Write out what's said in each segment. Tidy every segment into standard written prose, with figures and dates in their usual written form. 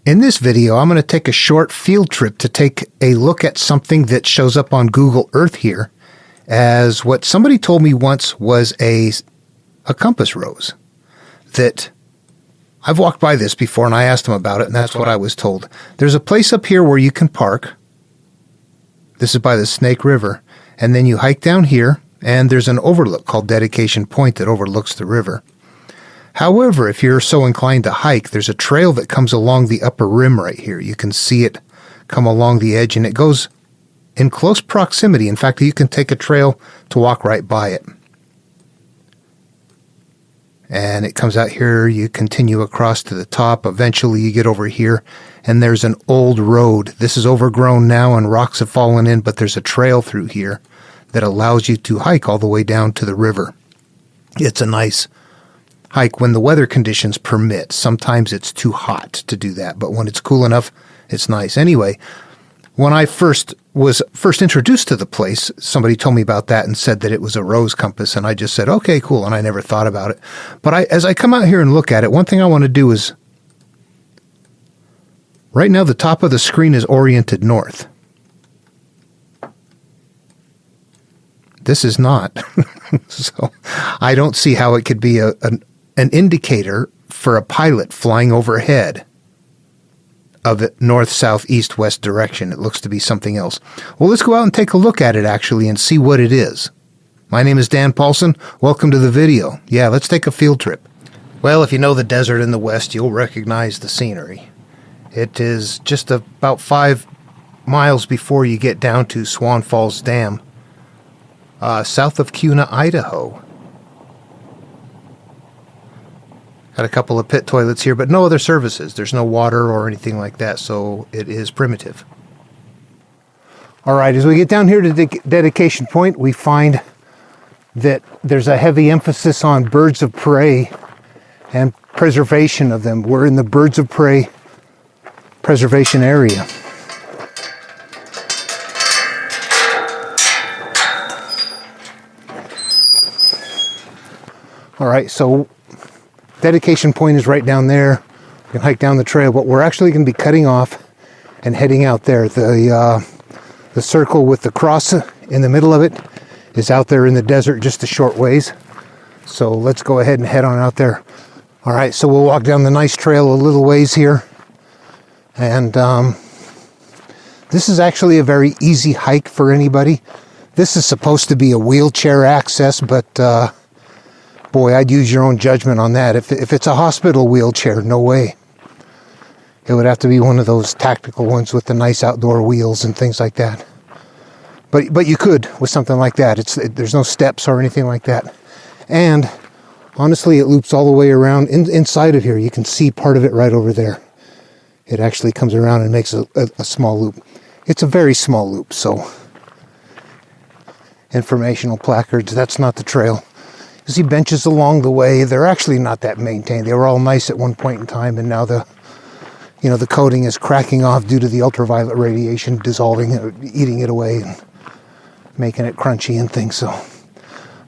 In this video, I'm going to take a short field trip to take a look at something that shows up on Google Earth here as what somebody told me once was a compass rose. That I've walked by this before and I asked them about it, and that's what I was told. There's a place up here where you can park. This is by the Snake River. And then you hike down here, and there's an overlook called Dedication Point that overlooks the river. However, if you're so inclined to hike, there's a trail that comes along the upper rim right here. You can see it come along the edge, and it goes in close proximity. In fact, you can take a trail to walk right by it. And it comes out here, you continue across to the top. Eventually, you get over here, and there's an old road. This is overgrown now, and rocks have fallen in, but there's a trail through here that allows you to hike all the way down to the river. It's a nice hike when the weather conditions permit. Sometimes it's too hot to do that, but when it's cool enough, it's nice. Anyway, when I was first introduced to the place, somebody told me about that and said that it was a rose compass, and I just said, okay, cool, and I never thought about it. But as I come out here and look at it, one thing I want to do is, right now the top of the screen is oriented north. This is not. So I don't see how it could be an indicator for a pilot flying overhead of it north, south, east, west direction. It looks to be something else. Well, let's go out and take a look at it actually and see what it is. My name is Dan Paulson. Welcome to the video. Yeah, let's take a field trip. Well, if you know the desert in the west, you'll recognize the scenery. It is just about 5 miles before you get down to Swan Falls Dam, south of Kuna, Idaho. Got a couple of pit toilets here, but no other services. There's no water or anything like that, so it is primitive. All right, as we get down here to Dedication Point, we find that there's a heavy emphasis on birds of prey and preservation of them. We're in the birds of prey preservation area. All right, so Dedication Point is right down there. You can hike down the trail, but we're actually going to be cutting off and heading out there. The circle with the cross in the middle of it is out there in the desert just a short ways. So let's go ahead and head on out there. All right, so we'll walk down the nice trail a little ways here. And this is actually a very easy hike for anybody. This is supposed to be a wheelchair access, but boy, I'd use your own judgment on that. If it's a hospital wheelchair, no way. It would have to be one of those tactical ones with the nice outdoor wheels and things like that. But you could with something like that. There's no steps or anything like that. And honestly, it loops all the way around inside of here. You can see part of it right over there. It actually comes around and makes a small loop. It's a very small loop, so informational placards, that's not the trail. You see benches along the way. They're actually not that maintained. They were all nice at one point in time, and now the coating is cracking off due to the ultraviolet radiation dissolving it, eating it away, and making it crunchy and things. So,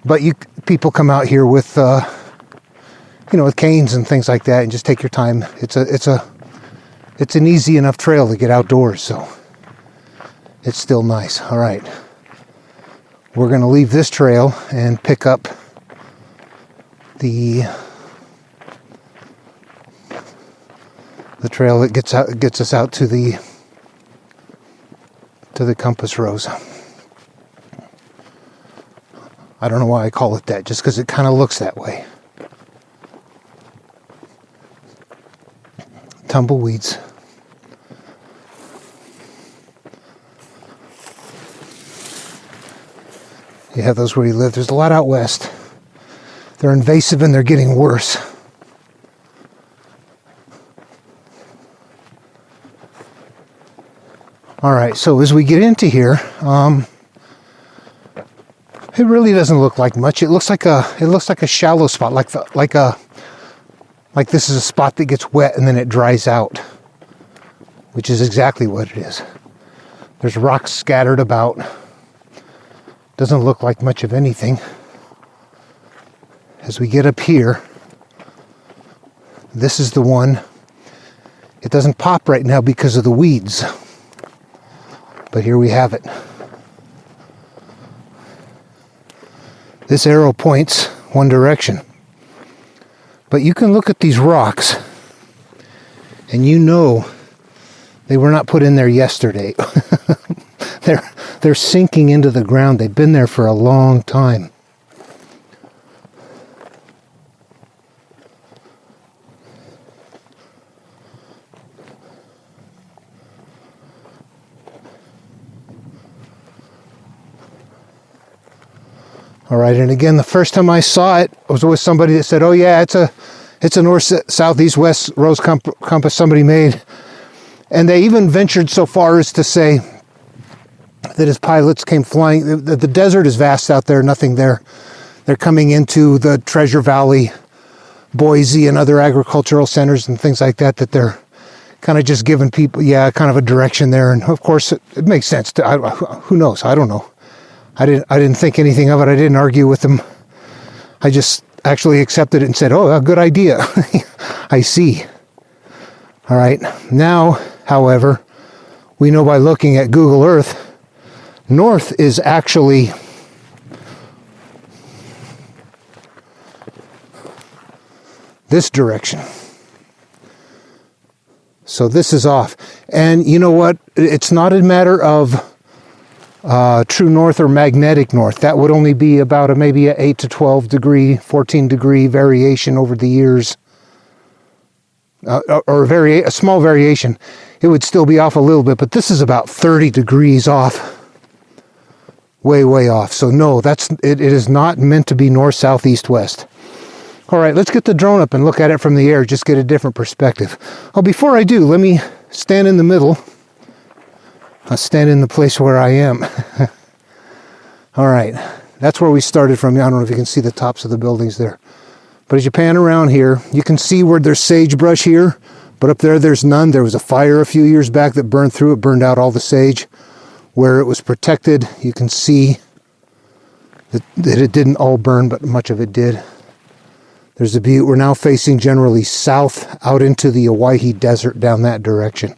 but people come out here with with canes and things like that, and just take your time. It's an easy enough trail to get outdoors, so it's still nice. All right, we're going to leave this trail and pick up the trail that gets us out to the compass rose. I don't know why I call it that, just because it kind of looks that way. Tumbleweeds. You have those where you live. There's a lot out west. They're invasive and they're getting worse. All right, so as we get into here, it really doesn't look like much. It looks like a shallow spot, like this is a spot that gets wet and then it dries out, which is exactly what it is. There's rocks scattered about. Doesn't look like much of anything. As we get up here, this is the one. doesn't pop right now because of the weeds. But here we have it. This arrow points one direction. But you can look at these rocks, and you know they were not put in there yesterday. They're sinking into the ground. They've been there for a long time. All right, and again, the first time I saw it, I was with somebody that said, "Oh yeah, it's a north, south, east, west rose compass somebody made," and they even ventured so far as to say that his pilots came flying. The desert is vast out there, nothing there. They're coming into the Treasure Valley, Boise, and other agricultural centers and things like that. That they're kind of just giving people, kind of a direction there. And of course, it makes sense. Who knows? I don't know. I didn't think anything of it. I didn't argue with them. I just actually accepted it and said, "Oh, a good idea." I see. All right. Now, however, we know by looking at Google Earth, north is actually this direction. So this is off. And you know what? It's not a matter of true north or magnetic north. That would only be about maybe a 8 to 12 degree, 14 degree variation over the years. Or a small variation. It would still be off a little bit, but this is about 30 degrees off. Way, way off. So no, it is not meant to be north, south, east, west. All right, let's get the drone up and look at it from the air, just get a different perspective. Oh, before I do, let me stand in the middle. I'll stand in the place where I am. All right, that's where we started from. I don't know if you can see the tops of the buildings there. But as you pan around here, you can see where there's sagebrush here, but up there, there's none. There was a fire a few years back that burned through it, burned out all the sage. Where it was protected, you can see that it didn't all burn, but much of it did. There's a butte. We're now facing generally south out into the WWII desert down that direction.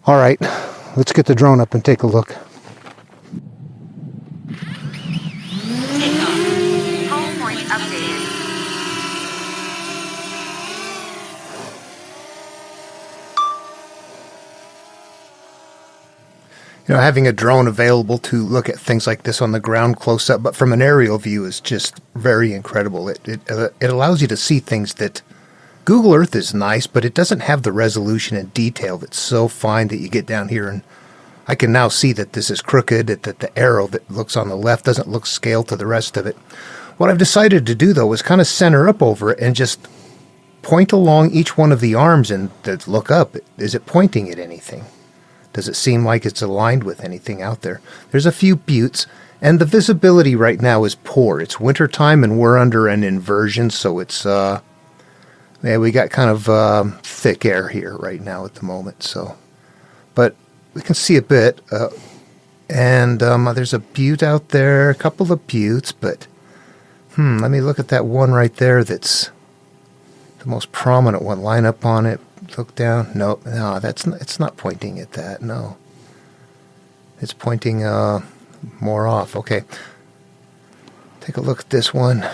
All right, let's get the drone up and take a look. Home point updated. You know, having a drone available to look at things like this on the ground close up, but from an aerial view is just very incredible. It allows you to see things that Google Earth is nice, but it doesn't have the resolution and detail that's so fine that you get down here. And I can now see that this is crooked, that the arrow that looks on the left doesn't look scaled to the rest of it. What I've decided to do, though, is kind of center up over it and just point along each one of the arms and look up. Is it pointing at anything? Does it seem like it's aligned with anything out there? There's a few buttes, and the visibility right now is poor. It's wintertime, and we're under an inversion, so it's we got kind of thick air here right now at the moment. So, but we can see a bit, and there's a butte out there, a couple of buttes, but let me look at that one right there. That's the most prominent one. Line up on it. Look down. No, it's not pointing at that. No, it's pointing more off. Okay, take a look at this one.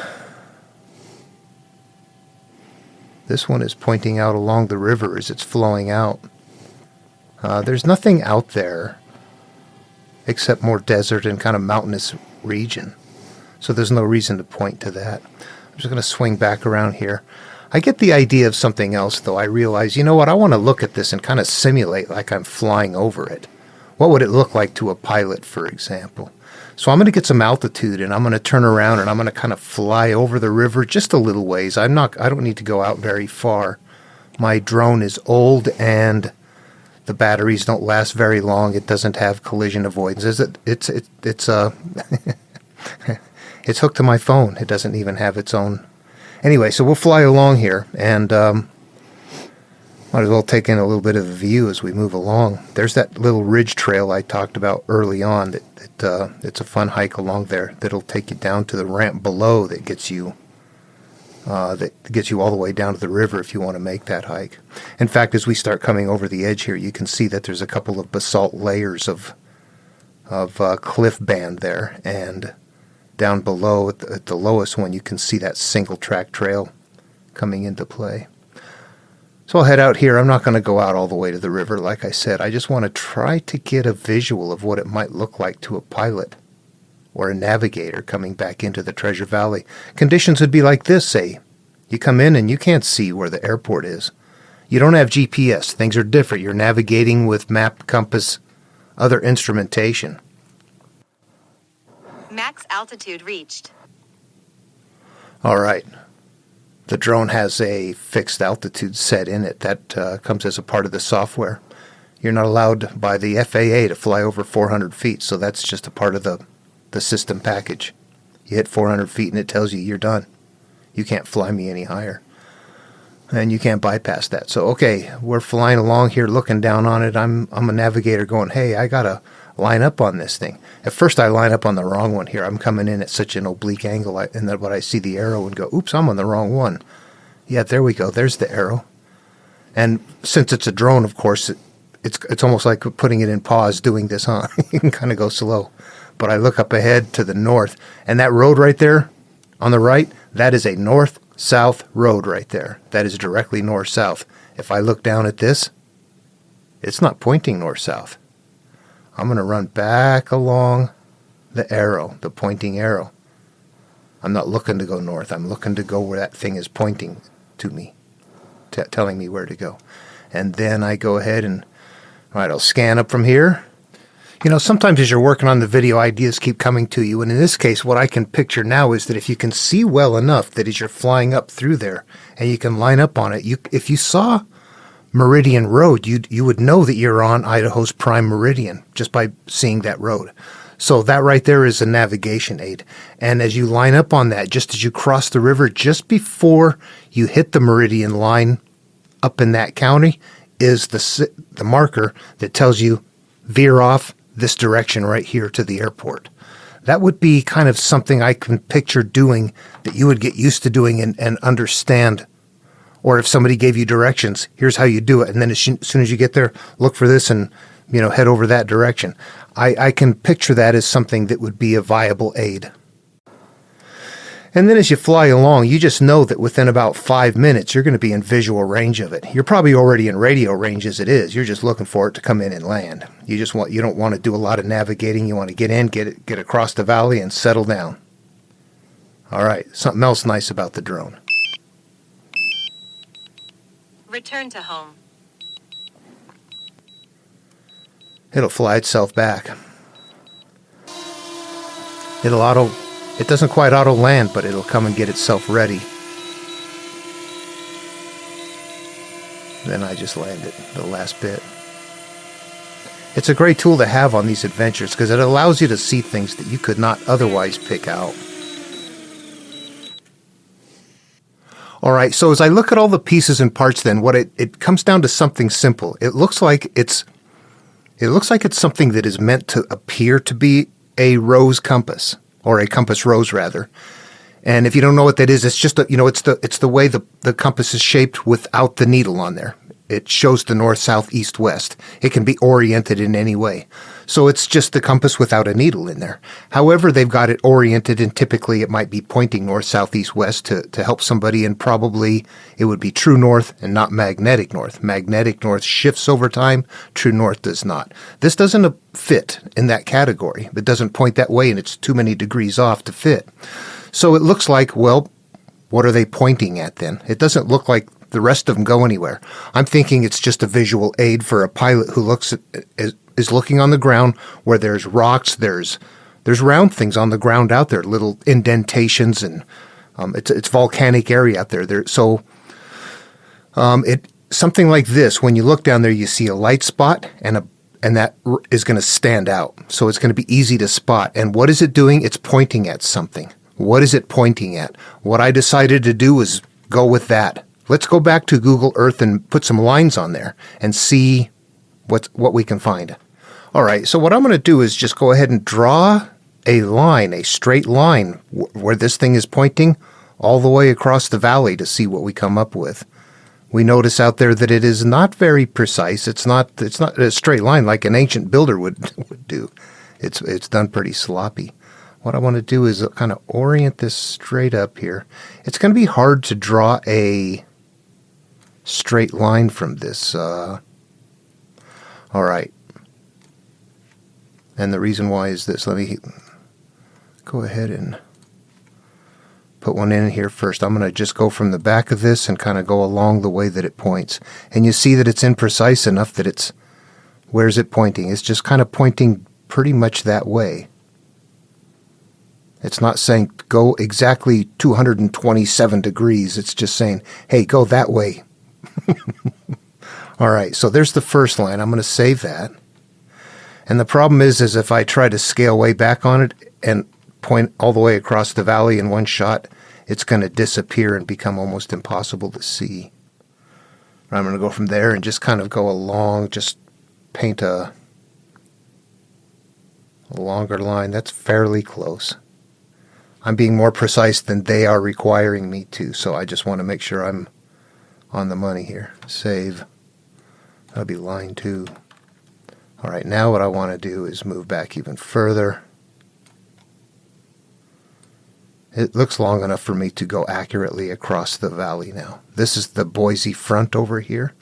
This one is pointing out along the river as it's flowing out. There's nothing out there except more desert and kind of mountainous region. So there's no reason to point to that. I'm just going to swing back around here. I get the idea of something else, though. I realize, you know what, I want to look at this and kind of simulate like I'm flying over it. What would it look like to a pilot, for example? So I'm going to get some altitude, and I'm going to turn around, and I'm going to kind of fly over the river just a little ways. I don't need to go out very far. My drone is old, and the batteries don't last very long. It doesn't have collision avoidance. It's it's hooked to my phone. It doesn't even have its own. Anyway, so we'll fly along here, and might as well take in a little bit of a view as we move along. There's that little ridge trail I talked about early on. It's a fun hike along there that'll take you down to the ramp below that gets you that gets you all the way down to the river if you want to make that hike. In fact, as we start coming over the edge here, you can see that there's a couple of basalt layers of cliff band there, and down below at the lowest one you can see that single track trail coming into play. So I'll head out here. I'm not going to go out all the way to the river, like I said. I just want to try to get a visual of what it might look like to a pilot or a navigator coming back into the Treasure Valley. Conditions would be like this, say. You come in and you can't see where the airport is. You don't have GPS. Things are different. You're navigating with map, compass, other instrumentation. Max altitude reached. All right. The drone has a fixed altitude set in it. That comes as a part of the software. You're not allowed by the FAA to fly over 400 feet, so that's just a part of the system package. You hit 400 feet and it tells you you're done. You can't fly me any higher. And you can't bypass that. So, okay, we're flying along here looking down on it. I'm a navigator going, hey, I got to line up on this thing. At first I line up on the wrong one here. I'm coming in at such an oblique angle, and then I see the arrow and go, oops, I'm on the wrong one. Yeah, there we go. There's the arrow. And since it's a drone, of course, it's almost like putting it in pause doing this, huh? You can kind of go slow. But I look up ahead to the north, and that road right there on the right, that is a north-south road right there. That is directly north-south. If I look down at this, it's not pointing north-south. I'm going to run back along the arrow, the pointing arrow. I'm not looking to go north. I'm looking to go where that thing is pointing to me, telling me where to go. And then I go ahead and, all right, I'll scan up from here. You know, sometimes as you're working on the video, ideas keep coming to you. And in this case, what I can picture now is that if you can see well enough that as you're flying up through there and you can line up on it, if you saw Meridian Road, you would know that you're on Idaho's prime meridian just by seeing that road. So that right there is a navigation aid. And as you line up on that, just as you cross the river, just before you hit the meridian line up in that county is the marker that tells you veer off this direction right here to the airport. That would be kind of something I can picture doing that you would get used to doing and understand. Or if somebody gave you directions, here's how you do it. And then as soon as you get there, look for this and, head over that direction. I can picture that as something that would be a viable aid. And then as you fly along, you just know that within about 5 minutes, you're going to be in visual range of it. You're probably already in radio range as it is. You're just looking for it to come in and land. You don't want to do a lot of navigating. You want to get in, get across the valley and settle down. All right, something else nice about the drone. Return to home. It'll fly itself back. It doesn't quite auto land, but it'll come and get itself ready. Then I just land it, the last bit. It's a great tool to have on these adventures because it allows you to see things that you could not otherwise pick out. All right, so as I look at all the pieces and parts then, what it comes down to something simple. It looks like it's something that is meant to appear to be a rose compass, or a compass rose rather. And if you don't know what that is, it's just it's the way the compass is shaped without the needle on there. It shows the north, south, east, west. It can be oriented in any way. So it's just the compass without a needle in there. However, they've got it oriented, and typically it might be pointing north, south, east, west to help somebody, and probably it would be true north and not magnetic north. Magnetic north shifts over time. True north does not. This doesn't fit in that category. It doesn't point that way, and it's too many degrees off to fit. So it looks like, well, what are they pointing at then? It doesn't look like the rest of them go anywhere. I'm thinking it's just a visual aid for a pilot who is looking on the ground where there's rocks, there's round things on the ground out there, little indentations, and it's volcanic area out there. Something like this. When you look down there, you see a light spot, and that is going to stand out. So it's going to be easy to spot. And what is it doing? It's pointing at something. What is it pointing at? What I decided to do was go with that. Let's go back to Google Earth and put some lines on there and see what we can find. All right, so what I'm going to do is just go ahead and draw a line, a straight line where this thing is pointing all the way across the valley to see what we come up with. We notice out there that it is not very precise. It's not a straight line like an ancient builder would do. It's done pretty sloppy. What I want to do is kind of orient this straight up here. It's going to be hard to draw a straight line from this. All right. And the reason why is this. Let me go ahead and put one in here first. I'm going to just go from the back of this and kind of go along the way that it points. And you see that it's imprecise enough that it's, where's it pointing? It's just kind of pointing pretty much that way. It's not saying go exactly 227 degrees. It's just saying, hey, go that way. All right, so there's the first line. I'm going to save that. And the problem is if I try to scale way back on it and point all the way across the valley in one shot, it's going to disappear and become almost impossible to see. I'm going to go from there and just kind of go along, just paint a longer line. That's fairly close. I'm being more precise than they are requiring me to, so I just want to make sure I'm on the money here. Save. That'll be line 2. All right, now what I want to do is move back even further. It looks long enough for me to go accurately across the valley now. This is the Boise front over here.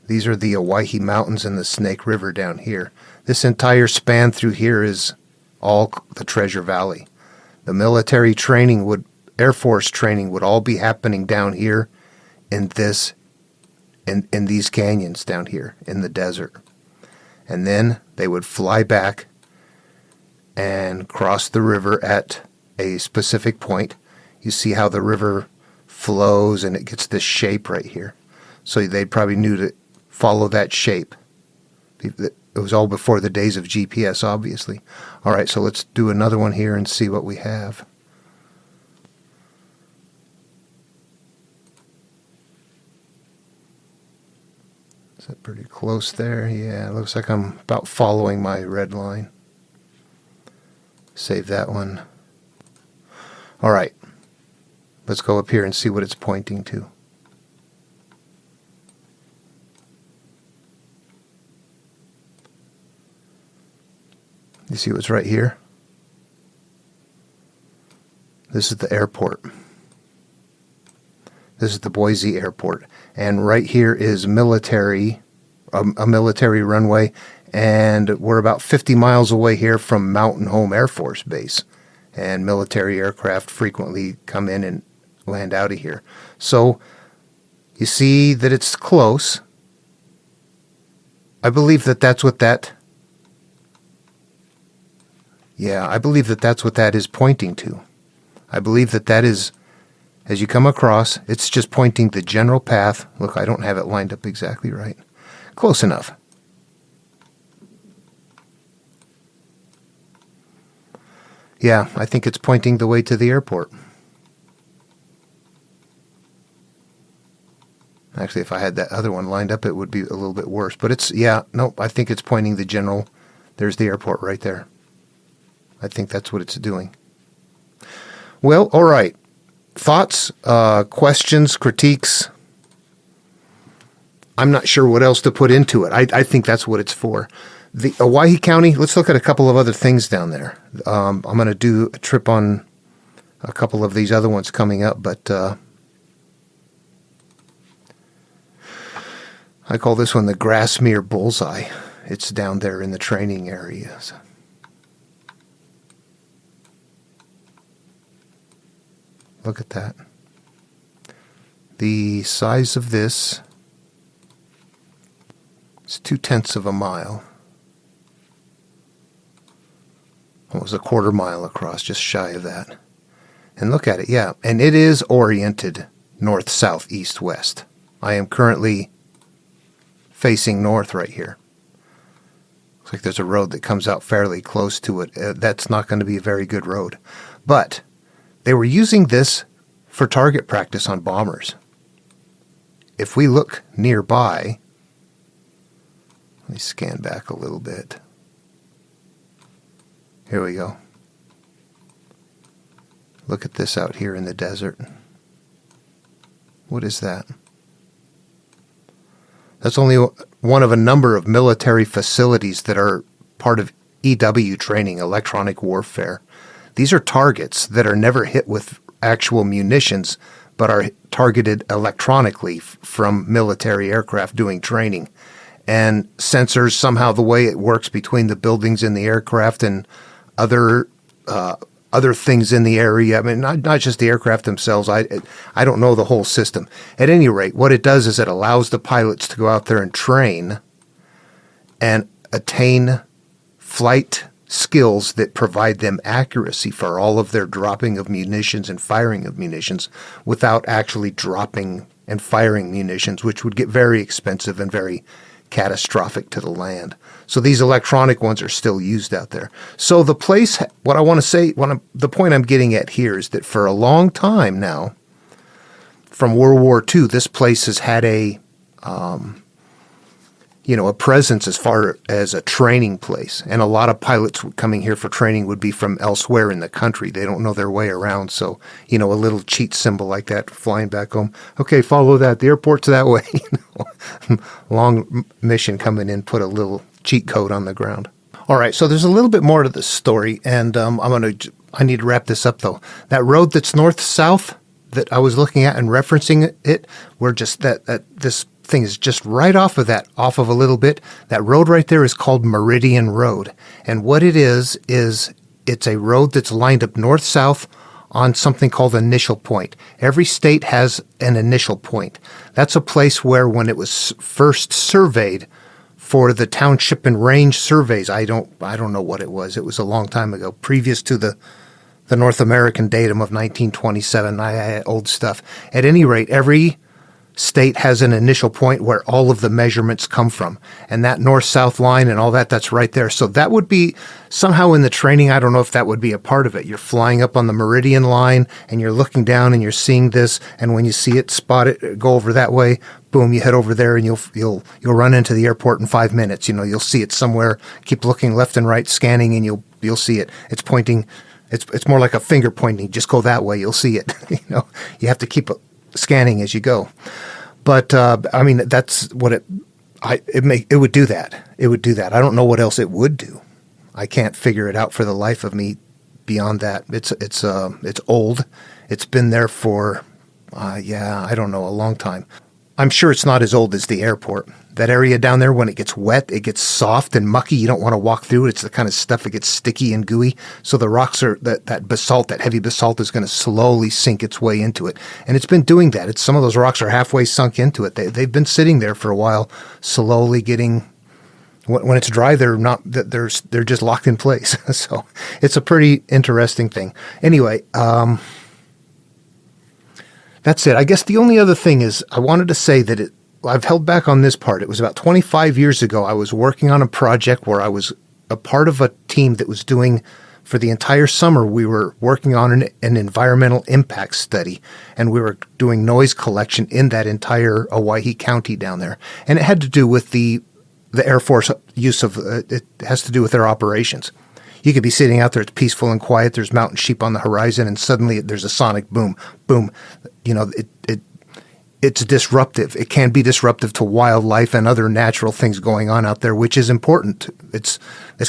These are the WWII Mountains and the Snake River down here. This entire span through here is all the Treasure Valley. The military training Air Force training would all be happening down here in these canyons down here in the desert. And then they would fly back and cross the river at a specific point. You see how the river flows and it gets this shape right here. So they probably knew to follow that shape. It was all before the days of GPS, obviously. All right, so let's do another one here and see what we have. Is that pretty close there? Yeah, it looks like I'm about following my red line. Save that one. All right, let's go up here and see what it's pointing to. You see what's right here? This is the airport. This is the Boise airport. And right here is military, a military runway. And we're about 50 miles away here from Mountain Home Air Force Base. And military aircraft frequently come in and land out of here. So you see that it's close. I believe that that's what that... Yeah, I believe that that's what that is pointing to. I believe that that is, as you come across, it's just pointing the general path. Look, I don't have it lined up exactly right. Close enough. Yeah, I think it's pointing the way to the airport. Actually, if I had that other one lined up, it would be a little bit worse. But it's, yeah, no, I think it's pointing the general. There's the airport right there. I think that's what it's doing. Well, all right. Thoughts, questions, critiques? I'm not sure what else to put into it. I think that's what it's for. The Owyhee County, let's look at a couple of other things down there. I'm going to do a trip on a couple of these other ones coming up, but I call this one the Grassmere Bullseye. It's down there in the training areas. Look at that. The size of this is 0.2 of a mile. Almost a quarter mile across, just shy of that. And look at it, yeah. And it is oriented north, south, east, west. I am currently facing north right here. Looks like there's a road that comes out fairly close to it. That's not going to be a very good road. But they were using this for target practice on bombers. If we look nearby, let me scan back a little bit. Here we go. Look at this out here in the desert. What is that? That's only one of a number of military facilities that are part of EW training, electronic warfare. These are targets that are never hit with actual munitions, but are targeted electronically from military aircraft doing training. And sensors, somehow the way it works between the buildings in the aircraft and other things in the area. I mean, not just the aircraft themselves. I don't know the whole system. At any rate, what it does is it allows the pilots to go out there and train and attain flight skills that provide them accuracy for all of their dropping of munitions and firing of munitions without actually dropping and firing munitions, which would get very expensive and very catastrophic to the land. So these electronic ones are still used out there. So the place, what I want to say, the point I'm getting at here is that for a long time now, from World War II, this place has had a presence as far as a training place. And a lot of pilots coming here for training would be from elsewhere in the country. They don't know their way around. So, a little cheat symbol like that flying back home. Okay, follow that. The airport's that way. Long mission coming in, put a little cheat code on the ground. All right, so there's a little bit more to this story, and I need to wrap this up, though. That road that's north-south that I was looking at and referencing it, where just this thing is just right off of a little bit. That road right there is called Meridian Road. And what it is it's a road that's lined up north-south on something called Initial Point. Every state has an initial point. That's a place where when it was first surveyed for the township and range surveys, I don't know what it was. It was a long time ago, previous to the North American datum of 1927. I had old stuff. At any rate, every state has an initial point where all of the measurements come from. And that north-south line and all that's right there. So that would be somehow in the training, I don't know if that would be a part of it. You're flying up on the meridian line and you're looking down and you're seeing this. And when you see it, spot it, go over that way, boom, you head over there and you'll run into the airport in 5 minutes. You'll see it somewhere. Keep looking left and right, scanning, and you'll see it. It's pointing. It's more like a finger pointing. Just go that way. You'll see it. You have to keep scanning as you go. But that's what it would do that. It would do that. I don't know what else it would do. I can't figure it out for the life of me beyond that. It's old. It's been there for I don't know, a long time. I'm sure it's not as old as the airport. That area down there, when it gets wet, it gets soft and mucky. You don't want to walk through it. It's the kind of stuff that gets sticky and gooey. So the rocks are, that basalt, that heavy basalt is going to slowly sink its way into it. And it's been doing that. Some of those rocks are halfway sunk into it. They've been sitting there for a while, slowly getting, when it's dry, they're just locked in place. So it's a pretty interesting thing. Anyway, that's it. I guess the only other thing is I wanted to say that I've held back on this part. It was about 25 years ago. I was working on a project where I was a part of a team that was doing, for the entire summer, we were working on an environmental impact study, and we were doing noise collection in that entire Owyhee County down there. And it had to do with the Air Force use of, it has to do with their operations. You could be sitting out there, it's peaceful and quiet, there's mountain sheep on the horizon, and suddenly there's a sonic boom, boom. It's disruptive. It can be disruptive to wildlife and other natural things going on out there, which is important. It's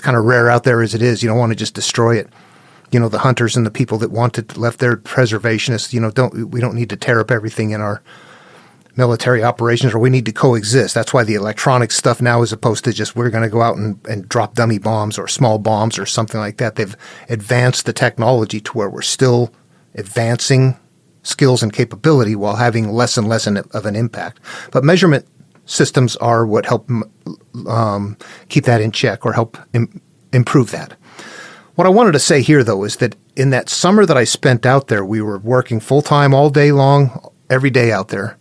kind of rare out there as it is. You don't want to just destroy it. The hunters and the people that want it left there, preservationists, we don't need to tear up everything in our military operations, or we need to coexist. That's why the electronic stuff now, as opposed to just we're going to go out and drop dummy bombs or small bombs or something like that. They've advanced the technology to where we're still advancing skills and capability while having less and less of an impact. But measurement systems are what help keep that in check or help improve that. What I wanted to say here, though, is that in that summer that I spent out there, we were working full-time all day long, every day out there,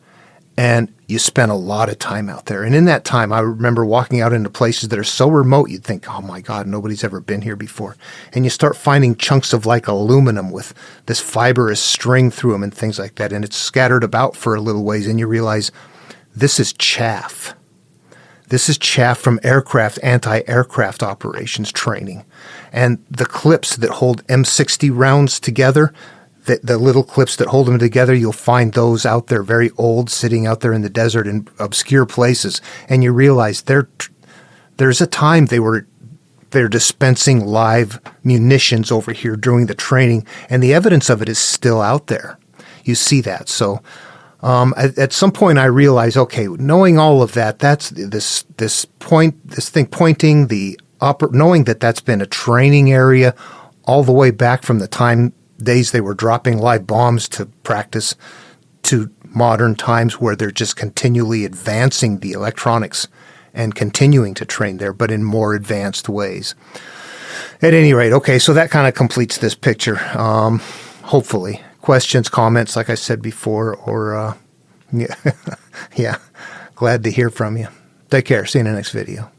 and you spent a lot of time out there. And in that time, I remember walking out into places that are so remote, you'd think, oh my God, nobody's ever been here before. And you start finding chunks of like aluminum with this fibrous string through them and things like that. And it's scattered about for a little ways, and you realize this is chaff. This is chaff from anti-aircraft operations training. And the clips that hold M60 rounds together, the little clips that hold them together, you'll find those out there, very old, sitting out there in the desert in obscure places. And you realize there's a time they're dispensing live munitions over here during the training, and the evidence of it is still out there. You see that. So at some point I realized, okay, knowing all of that, that's this thing pointing, knowing that that's been a training area all the way back from the days they were dropping live bombs to practice to modern times where they're just continually advancing the electronics and continuing to train there, but in more advanced ways. At any rate, okay, so that kind of completes this picture. Hopefully. Questions, comments, like I said before, or yeah, glad to hear from you. Take care. See you in the next video.